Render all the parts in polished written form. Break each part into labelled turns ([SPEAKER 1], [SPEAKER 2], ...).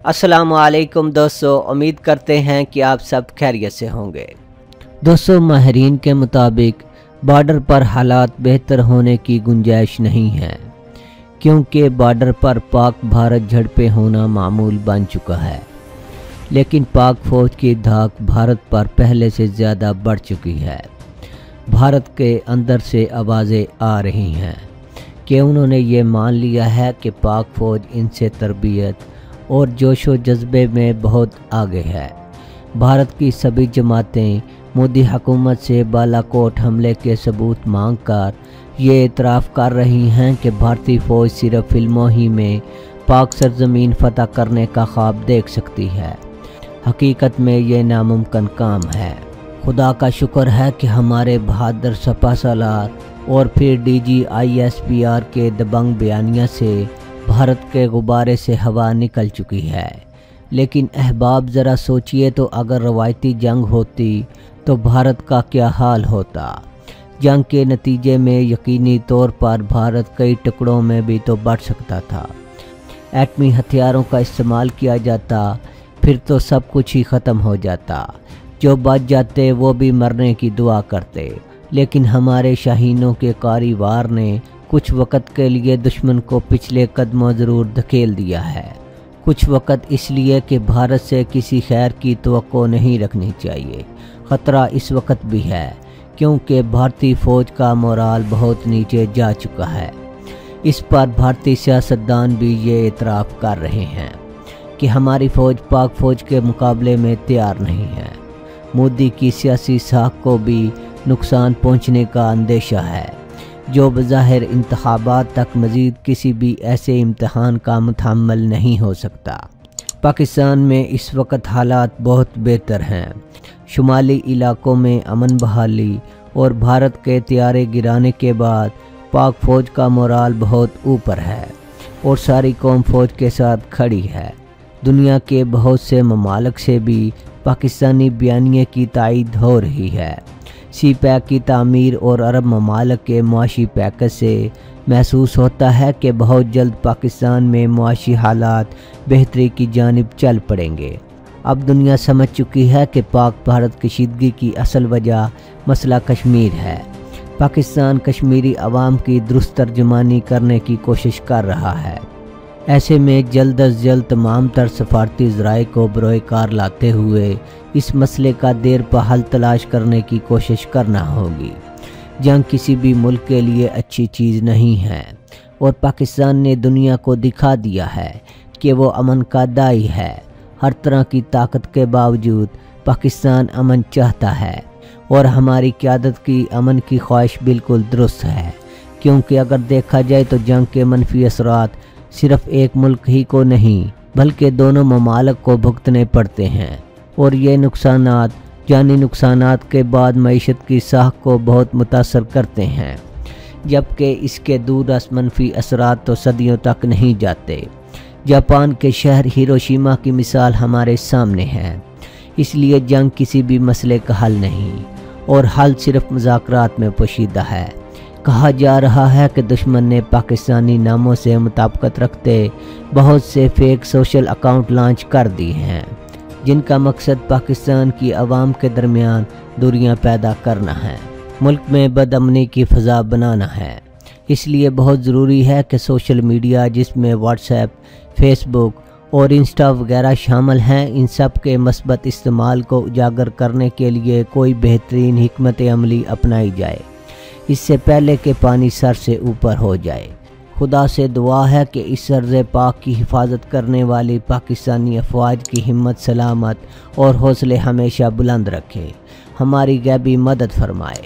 [SPEAKER 1] अस्सलाम वालेकुम दोस्तों, उम्मीद करते हैं कि आप सब खैरियत से होंगे। दोस्तों, माहिरीन के मुताबिक बॉर्डर पर हालात बेहतर होने की गुंजाइश नहीं है, क्योंकि बॉर्डर पर पाक भारत झड़पें होना मामूल बन चुका है। लेकिन पाक फ़ौज की धाक भारत पर पहले से ज़्यादा बढ़ चुकी है। भारत के अंदर से आवाज़ें आ रही हैं कि उन्होंने ये मान लिया है कि पाक फ़ौज इनसे तरबियत और जोशो जज्बे में बहुत आगे है। भारत की सभी जमातें मोदी हुकूमत से बालाकोट हमले के सबूत मांगकर ये इतराफ़ कर रही हैं कि भारतीय फ़ौज सिर्फ फिल्मों ही में पाक सरजमीन फ़तह करने का ख्वाब देख सकती है। हकीकत में ये नामुमकिन काम है। खुदा का शुक्र है कि हमारे बहादुर सपा सालार और फिर DGISPR के दबंग बयानिया से भारत के गुब्बारे से हवा निकल चुकी है। लेकिन अहबाब ज़रा सोचिए तो, अगर रवायती जंग होती तो भारत का क्या हाल होता। जंग के नतीजे में यकीनी तौर पर भारत कई टुकड़ों में भी तो बढ़ सकता था। एटमी हथियारों का इस्तेमाल किया जाता, फिर तो सब कुछ ही ख़त्म हो जाता। जो बच जाते वो भी मरने की दुआ करते। लेकिन हमारे शाहीनों के कारीवार ने कुछ वक़्त के लिए दुश्मन को पिछले कदमों ज़रूर धकेल दिया है। कुछ वक़्त इसलिए कि भारत से किसी खैर की तवक्को नहीं रखनी चाहिए। ख़तरा इस वक्त भी है, क्योंकि भारतीय फ़ौज का मोराल बहुत नीचे जा चुका है। इस पर भारतीय सियासतदान भी ये इतराफ़ कर रहे हैं कि हमारी फ़ौज पाक फ़ौज के मुकाबले में तैयार नहीं है। मोदी की सियासी साख को भी नुकसान पहुँचने का अंदेशा है, जो बज़ाहिर इंतखाबात तक मज़ीद किसी भी ऐसे इम्तहान का मुतहम्मिल नहीं हो सकता। पाकिस्तान में इस वक्त हालात बहुत बेहतर हैं। शुमाली इलाकों में अमन बहाली और भारत के तैयारे गिराने के बाद पाक फ़ौज का मोराल बहुत ऊपर है और सारी कौम फ़ौज के साथ खड़ी है। दुनिया के बहुत से ममालिक से भी पाकिस्तानी बयानिए की तायीद हो रही है। CPEC की तामीर और अरब ममालिक के मुआशी पैकेज से महसूस होता है कि बहुत जल्द पाकिस्तान में मुआशी हालात बेहतरी की जानिब चल पड़ेंगे। अब दुनिया समझ चुकी है कि पाक भारत कशीदगी की असल वजह मसला कश्मीर है। पाकिस्तान कश्मीरी अवाम की दुरुस्त तर्जुमानी करने की कोशिश कर रहा है। ऐसे में जल्द अज जल्द तमाम तर सफारती ज़राए को बरोए कार लाते हुए इस मसले का देर पा हल तलाश करने की कोशिश करना होगी। जंग किसी भी मुल्क के लिए अच्छी चीज़ नहीं है और पाकिस्तान ने दुनिया को दिखा दिया है कि वो अमन का दाई है। हर तरह की ताकत के बावजूद पाकिस्तान अमन चाहता है और हमारी क़यादत की अमन की ख्वाहिश बिल्कुल दुरुस्त है, क्योंकि अगर देखा जाए तो जंग के मनफी असरात सिर्फ़ एक मुल्क ही को नहीं बल्कि दोनों ममालिक को भुगतने पड़ते हैं और ये नुकसानात जानी नुकसानात के बाद मईशत की साख को बहुत मुतासर करते हैं, जबकि इसके दूरदराज मनफी असरात तो सदियों तक नहीं जाते। जापान के शहर हिरोशिमा की मिसाल हमारे सामने है। इसलिए जंग किसी भी मसले का हल नहीं और हल सिर्फ मुज़ाकरात में पोशीदा है। कहा जा रहा है कि दुश्मन ने पाकिस्तानी नामों से मुताबिकत रखते बहुत से फेक सोशल अकाउंट लॉन्च कर दिए हैं, जिनका मकसद पाकिस्तान की आवाम के दरमियान दूरियां पैदा करना है, मुल्क में बदअमनी की फ़ज़ा बनाना है। इसलिए बहुत ज़रूरी है कि सोशल मीडिया, जिसमें व्हाट्सएप, फेसबुक और इंस्टा वगैरह शामिल हैं, इन सब के मस्बत इस्तेमाल को उजागर करने के लिए कोई बेहतरीन हिकमत अमली अपनाई जाए, इससे पहले कि पानी सर से ऊपर हो जाए। खुदा से दुआ है कि इस अर्ज़ पाक की हिफाजत करने वाली पाकिस्तानी अफवाज की हिम्मत, सलामत और हौसले हमेशा बुलंद रखे, हमारी गैबी मदद फरमाए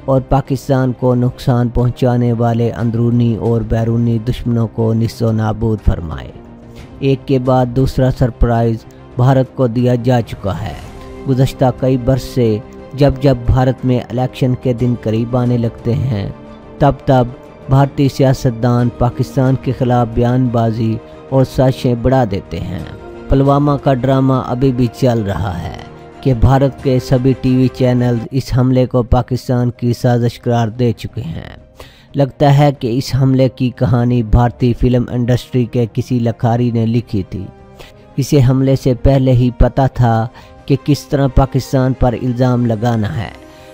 [SPEAKER 1] और पाकिस्तान को नुकसान पहुंचाने वाले अंदरूनी और बैरूनी दुश्मनों को निस्सो नाबूद फरमाए। एक के बाद दूसरा सरप्राइज़ भारत को दिया जा चुका है। गुज़श्ता कई बरस से जब जब भारत में इलेक्शन के दिन करीब आने लगते हैं, तब भारतीय सियासतदान पाकिस्तान के ख़िलाफ़ बयानबाजी और साजिशें बढ़ा देते हैं। पुलवामा का ड्रामा अभी भी चल रहा है कि भारत के सभी टीवी चैनल इस हमले को पाकिस्तान की साजिश करार दे चुके हैं। लगता है कि इस हमले की कहानी भारतीय फिल्म इंडस्ट्री के किसी लखारी ने लिखी थी। इसे हमले से पहले ही पता था कि किस तरह पाकिस्तान पर इल्ज़ाम लगाना है।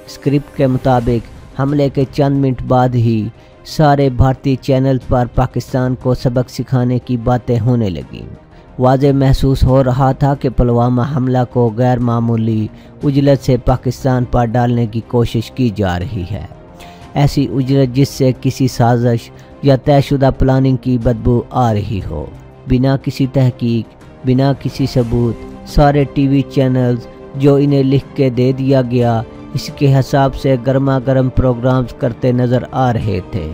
[SPEAKER 1] स्क्रिप्ट के मुताबिक हमले के चंद मिनट बाद ही सारे भारतीय चैनल पर पाकिस्तान को सबक सिखाने की बातें होने लगीं। वाज़ेह महसूस हो रहा था कि पुलवामा हमला को गैर मामूली उजलत से पाकिस्तान पर डालने की कोशिश की जा रही है। ऐसी उजलत जिससे किसी साजिश या तयशुदा प्लानिंग की बदबू आ रही हो। बिना किसी तहकीक, बिना किसी सबूत सारे टीवी चैनल्स जो इन्हें लिख के दे दिया गया इसके हिसाब से गर्मा गर्म प्रोग्राम्स करते नज़र आ रहे थे।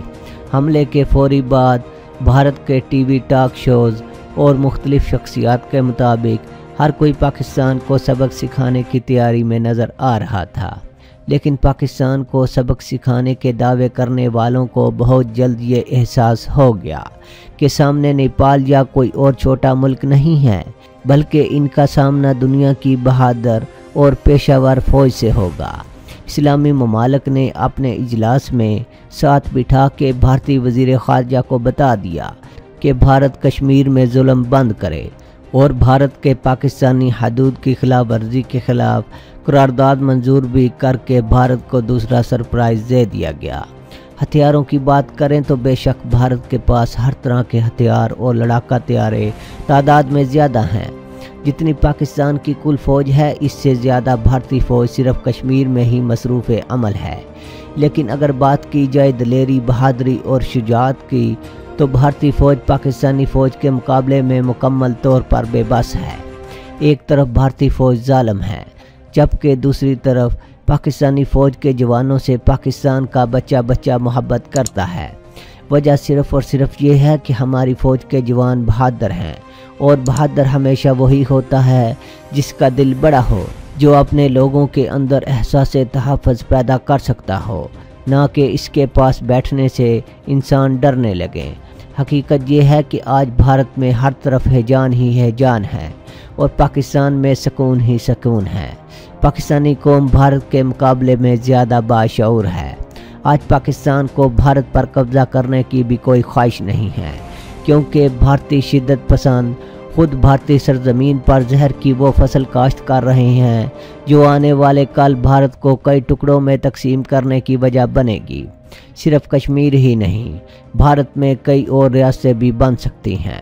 [SPEAKER 1] हमले के फौरी बाद भारत के टीवी टॉक शोज़ और मुख्तलिफ शख्सियात के मुताबिक हर कोई पाकिस्तान को सबक सिखाने की तैयारी में नज़र आ रहा था। लेकिन पाकिस्तान को सबक सिखाने के दावे करने वालों को बहुत जल्द ये एहसास हो गया कि सामने नेपाल या कोई और छोटा मुल्क नहीं है, बल्कि इनका सामना दुनिया की बहादुर और पेशावर फ़ौज से होगा। इस्लामी ममालिक ने अपने इजलास में साथ बिठा के भारतीय वज़ीर ख़ारजा को बता दिया कि भारत कश्मीर में जुल्म बंद करे और भारत के पाकिस्तानी हदूद की खिलाफ वर्जी के खिलाफ करारदाद मंजूर भी करके भारत को दूसरा सरप्राइज़ दे दिया गया। हथियारों की बात करें तो बेशक भारत के पास हर तरह के हथियार और लड़ाका तैयारे तादाद में ज़्यादा हैं। जितनी पाकिस्तान की कुल फ़ौज है इससे ज़्यादा भारतीय फ़ौज सिर्फ कश्मीर में ही मसरूफ़ अमल है। लेकिन अगर बात की जाए दलेरी, बहादुरी और शुजाअत की तो भारतीय फ़ौज पाकिस्तानी फ़ौज के मुकाबले में मुकम्मल तौर पर बेबस है। एक तरफ भारतीय फ़ौज ज़ालिम है, जबकि दूसरी तरफ पाकिस्तानी फ़ौज के जवानों से पाकिस्तान का बच्चा बच्चा मोहब्बत करता है। वजह सिर्फ़ और सिर्फ ये है कि हमारी फ़ौज के जवान बहादुर हैं, और बहादुर हमेशा वही होता है जिसका दिल बड़ा हो, जो अपने लोगों के अंदर एहसास तहफ़्फ़ुज़ पैदा कर सकता हो, ना कि इसके पास बैठने से इंसान डरने लगे। हकीकत ये है कि आज भारत में हर तरफ हैजान ही हैजान है और पाकिस्तान में सुकून ही सुकून है। पाकिस्तानी कौम भारत के मुकाबले में ज़्यादा बाशऊर है। आज पाकिस्तान को भारत पर कब्ज़ा करने की भी कोई ख्वाहिश नहीं है, क्योंकि भारतीय शिद्दत पसंद खुद भारतीय सरजमीन पर जहर की वो फसल काश्त कर रहे हैं जो आने वाले कल भारत को कई टुकड़ों में तकसीम करने की वजह बनेगी। सिर्फ कश्मीर ही नहीं, भारत में कई और रियासतें भी बन सकती हैं।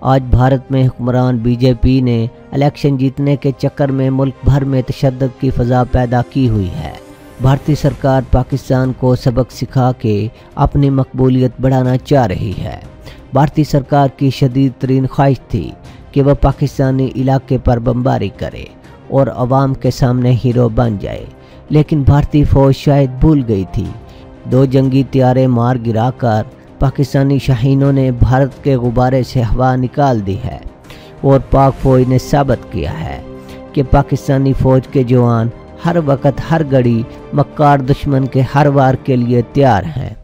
[SPEAKER 1] आज भारत में हुक्मरान बीजेपी ने इलेक्शन जीतने के चक्कर में मुल्क भर में तशद्दुद की फ़ज़ा पैदा की हुई है। भारतीय सरकार पाकिस्तान को सबक सिखा के अपनी मकबूलियत बढ़ाना चाह रही है। भारतीय सरकार की शदीद तरीन ख्वाहिश थी कि वह पाकिस्तानी इलाके पर बमबारी करे और अवाम के सामने हीरो बन जाए, लेकिन भारतीय फ़ौज शायद भूल गई थी। 2 जंगी तैयारे मार गिरा कर पाकिस्तानी शाहीनों ने भारत के गुब्बारे से हवा निकाल दी है, और पाक फ़ौज ने साबित किया है कि पाकिस्तानी फ़ौज के जवान हर वक्त हर घड़ी मक्कार दुश्मन के हर वार के लिए तैयार हैं।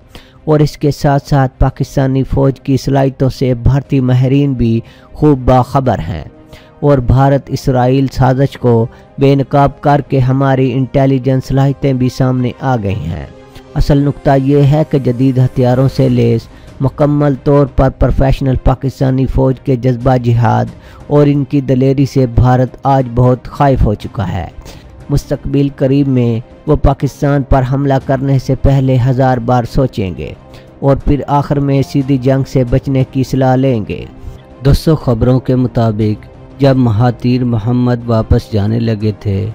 [SPEAKER 1] और इसके साथ साथ पाकिस्तानी फ़ौज की सलाहियतों से भारतीय माहिरीन भी खूब बाखबर हैं, और भारत इसराइल साजिश को बेनकाब करके हमारी इंटेलिजेंस सलाहियतें भी सामने आ गई हैं। असल नुक्ता ये है कि जदीद हथियारों से लैस मुकम्मल तौर पर प्रोफेशनल पाकिस्तानी फ़ौज के जज्बा जिहाद और इनकी दलेरी से भारत आज बहुत खाइफ हो चुका है। मुस्तकबिल करीब में वो पाकिस्तान पर हमला करने से पहले 1000 बार सोचेंगे और फिर आखिर में सीधी जंग से बचने की सलाह लेंगे। दोस्तों, खबरों के मुताबिक जब महातीर मोहम्मद वापस जाने लगे थे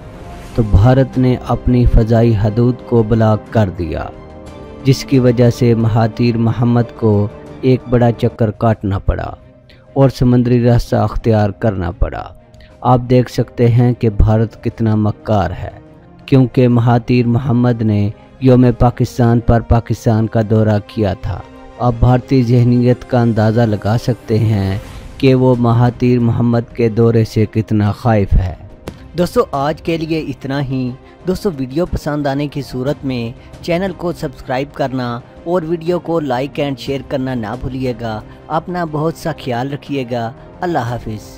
[SPEAKER 1] तो भारत ने अपनी फ़ज़ाई हदूद को ब्लॉक कर दिया, जिसकी वजह से महातीर मोहम्मद को एक बड़ा चक्कर काटना पड़ा और समुद्री रास्ता अख्तियार करना पड़ा। आप देख सकते हैं कि भारत कितना मक्कार है, क्योंकि महातीर मोहम्मद ने यौम पाकिस्तान पर पाकिस्तान का दौरा किया था। आप भारतीय जहनीत का अंदाज़ा लगा सकते हैं कि वो महातीर मोहम्मद के दौरे से कितना खाइफ है। दोस्तों, आज के लिए इतना ही। दोस्तों, वीडियो पसंद आने की सूरत में चैनल को सब्सक्राइब करना और वीडियो को लाइक एंड शेयर करना ना भूलिएगा। अपना बहुत सा ख्याल रखिएगा। अल्लाह हाफिज़।